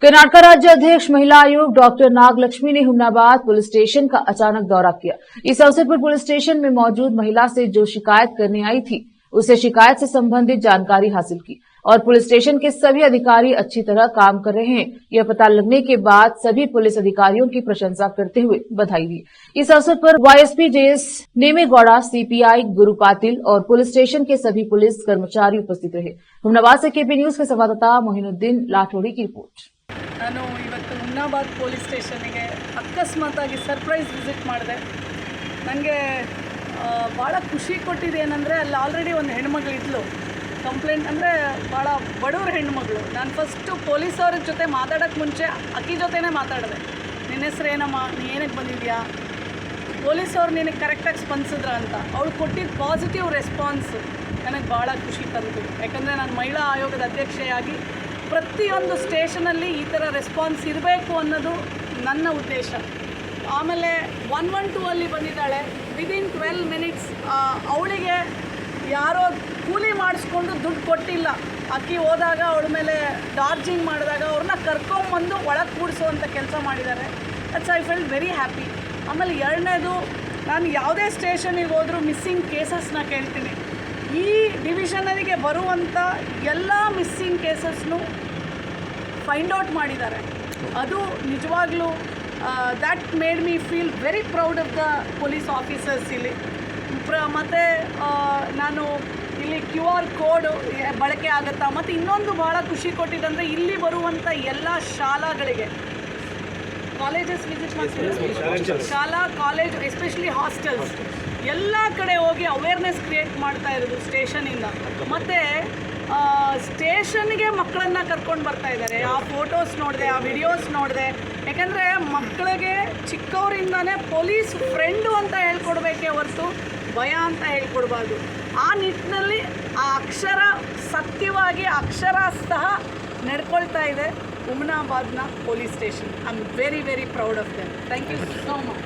कर्नाटक राज्य अध्यक्ष महिला आयोग डॉक्टर नागलक्ष्मी ने हुमनाबाद पुलिस स्टेशन का अचानक दौरा किया। इस अवसर पर पुलिस स्टेशन में मौजूद महिला से जो शिकायत करने आई थी, उसे शिकायत से संबंधित जानकारी हासिल की और पुलिस स्टेशन के सभी अधिकारी अच्छी तरह काम कर रहे हैं, यह पता लगने के बाद सभी पुलिस अधिकारियों की प्रशंसा करते हुए बधाई दी। इस अवसर पर वाईएसपी जेएस नेमेगौड़ा, सीपीआई गुरु पाटिल और पुलिस स्टेशन के सभी पुलिस कर्मचारी उपस्थित रहे। हुमनाबाद से केपी न्यूज के संवाददाता मोहिनुद्दीन लाठोड़ी की रिपोर्ट। ನಾನು ಇವತ್ತು ಹುಮ್ನಾಬಾದ್ ಪೊಲೀಸ್ ಸ್ಟೇಷನ್ಗೆ ಅಕಸ್ಮಾತಾಗಿ ಸರ್ಪ್ರೈಸ್ ವಿಸಿಟ್ ಮಾಡಿದೆ. ನನಗೆ ಭಾಳ ಖುಷಿ ಕೊಟ್ಟಿದೆ ಏನಂದರೆ ಅಲ್ಲಿ ಆಲ್ರೆಡಿ ಒಂದು ಹೆಣ್ಮಗಳಿದ್ಲು. ಕಂಪ್ಲೇಂಟ್ ಅಂದರೆ ಭಾಳ ಬಡವ್ರ ಹೆಣ್ಮಗಳು. ನಾನು ಫಸ್ಟು ಪೊಲೀಸವ್ರ ಜೊತೆ ಮಾತಾಡೋಕ್ಕೆ ಮುಂಚೆ ಅಕ್ಕಿ ಜೊತೆನೇ ಮಾತಾಡಿದೆ. ನಿನ್ನ ಹೆಸ್ರು ಏನಮ್ಮ, ನೀ ಏನಕ್ಕೆ ಬಂದಿದ್ಯಾ, ಪೊಲೀಸವ್ರು ನಿನಗೆ ಕರೆಕ್ಟಾಗಿ ಸ್ಪಂದಿಸಿದ್ರ ಅಂತ. ಅವಳು ಕೊಟ್ಟಿದ್ದ ಪಾಸಿಟಿವ್ ರೆಸ್ಪಾನ್ಸ್ ನನಗೆ ಭಾಳ ಖುಷಿ ತಂತು. ಯಾಕಂದರೆ ನಾನು ಮಹಿಳಾ ಆಯೋಗದ ಅಧ್ಯಕ್ಷೆಯಾಗಿ ಪ್ರತಿಯೊಂದು ಸ್ಟೇಷನಲ್ಲಿ ಈ ಥರ ರೆಸ್ಪಾನ್ಸ್ ಇರಬೇಕು ಅನ್ನೋದು ನನ್ನ ಉದ್ದೇಶ. ಆಮೇಲೆ 112 ಅಲ್ಲಿ ಬಂದಿದ್ದಾಳೆ. ವಿದಿನ್ 12 ಮಿನಿಟ್ಸ್ ಅವಳಿಗೆ ಯಾರೋ ಕೂಲಿ ಮಾಡಿಸ್ಕೊಂಡು ದುಡ್ಡು ಕೊಟ್ಟಿಲ್ಲ. ಅಕ್ಕಿ ಹೋದಾಗ ಅವಳ ಮೇಲೆ ಚಾರ್ಜಿಂಗ್ ಮಾಡಿದಾಗ ಅವ್ರನ್ನ ಕರ್ಕೊಂಬಂದು ಒಳಗೆ ಕೂಡಿಸುವಂಥ ಕೆಲಸ ಮಾಡಿದ್ದಾರೆ. That's I felt very happy. ಆಮೇಲೆ ಎರಡನೇದು, ನಾನು ಯಾವುದೇ ಸ್ಟೇಷನಿಗೆ ಹೋದರೂ ಮಿಸ್ಸಿಂಗ್ ಕೇಸಸ್ನ ಕೇಳ್ತೀನಿ. ಈ ಡಿವಿಷನರಿಗೆ ಬರುವಂಥ ಎಲ್ಲ ಮಿಸ್ಸಿಂಗ್ ಕೇಸಸ್ನು ಫೈಂಡ್ ಔಟ್ ಮಾಡಿದ್ದಾರೆ. ಅದು ನಿಜವಾಗ್ಲೂ that made me feel very proud of the police officers ಇಲ್ಲಿ. ಮತ್ತು ನಾನು ಇಲ್ಲಿ QR ಕೋಡ್ ಬಳಕೆ ಆಗುತ್ತಾ. ಮತ್ತು ಇನ್ನೊಂದು ಭಾಳ ಖುಷಿ ಕೊಟ್ಟಿದ್ದಂದರೆ ಇಲ್ಲಿ ಬರುವಂಥ ಎಲ್ಲ ಶಾಲಾಗಳಿಗೆ, ಕಾಲೇಜಸ್ ವಿಸಿಟ್ ಮಾಡ್ತೀವಿ, ಶಾಲಾ ಕಾಲೇಜ್ ಎಸ್ಪೆಷಲಿ ಹಾಸ್ಟೆಲ್ಸ್ ಎಲ್ಲ ಕಡೆ ಹೋಗಿ ಅವೇರ್ನೆಸ್ ಕ್ರಿಯೇಟ್ ಮಾಡ್ತಾ ಇರೋದು ಸ್ಟೇಷನಿಂದ. ಮತ್ತು ಸ್ಟೇಷನ್ಗೆ ಮಕ್ಕಳನ್ನು ಕರ್ಕೊಂಡು ಬರ್ತಾ ಇದ್ದಾರೆ. ಆ ಫೋಟೋಸ್ ನೋಡಿದೆ, ಆ ವಿಡಿಯೋಸ್ ನೋಡಿದೆ. ಯಾಕೆಂದರೆ ಮಕ್ಕಳಿಗೆ ಚಿಕ್ಕವರಿಂದನೇ ಪೊಲೀಸ್ ಫ್ರೆಂಡು ಅಂತ ಹೇಳ್ಕೊಡ್ಬೇಕೇ ಹೊರತು ಭಯ ಅಂತ ಹೇಳ್ಕೊಡ್ಬಾರ್ದು. ಆ ನಿಟ್ಟಿನಲ್ಲಿ ಆ ಅಕ್ಷರ ಸತ್ಯವಾಗಿ ಅಕ್ಷರ ಸಹ ನಡ್ಕೊಳ್ತಾ ಇದೆ ಹುಮ್ನಾಬಾದ್ನ police station. I am very very proud of them. Thank you so much.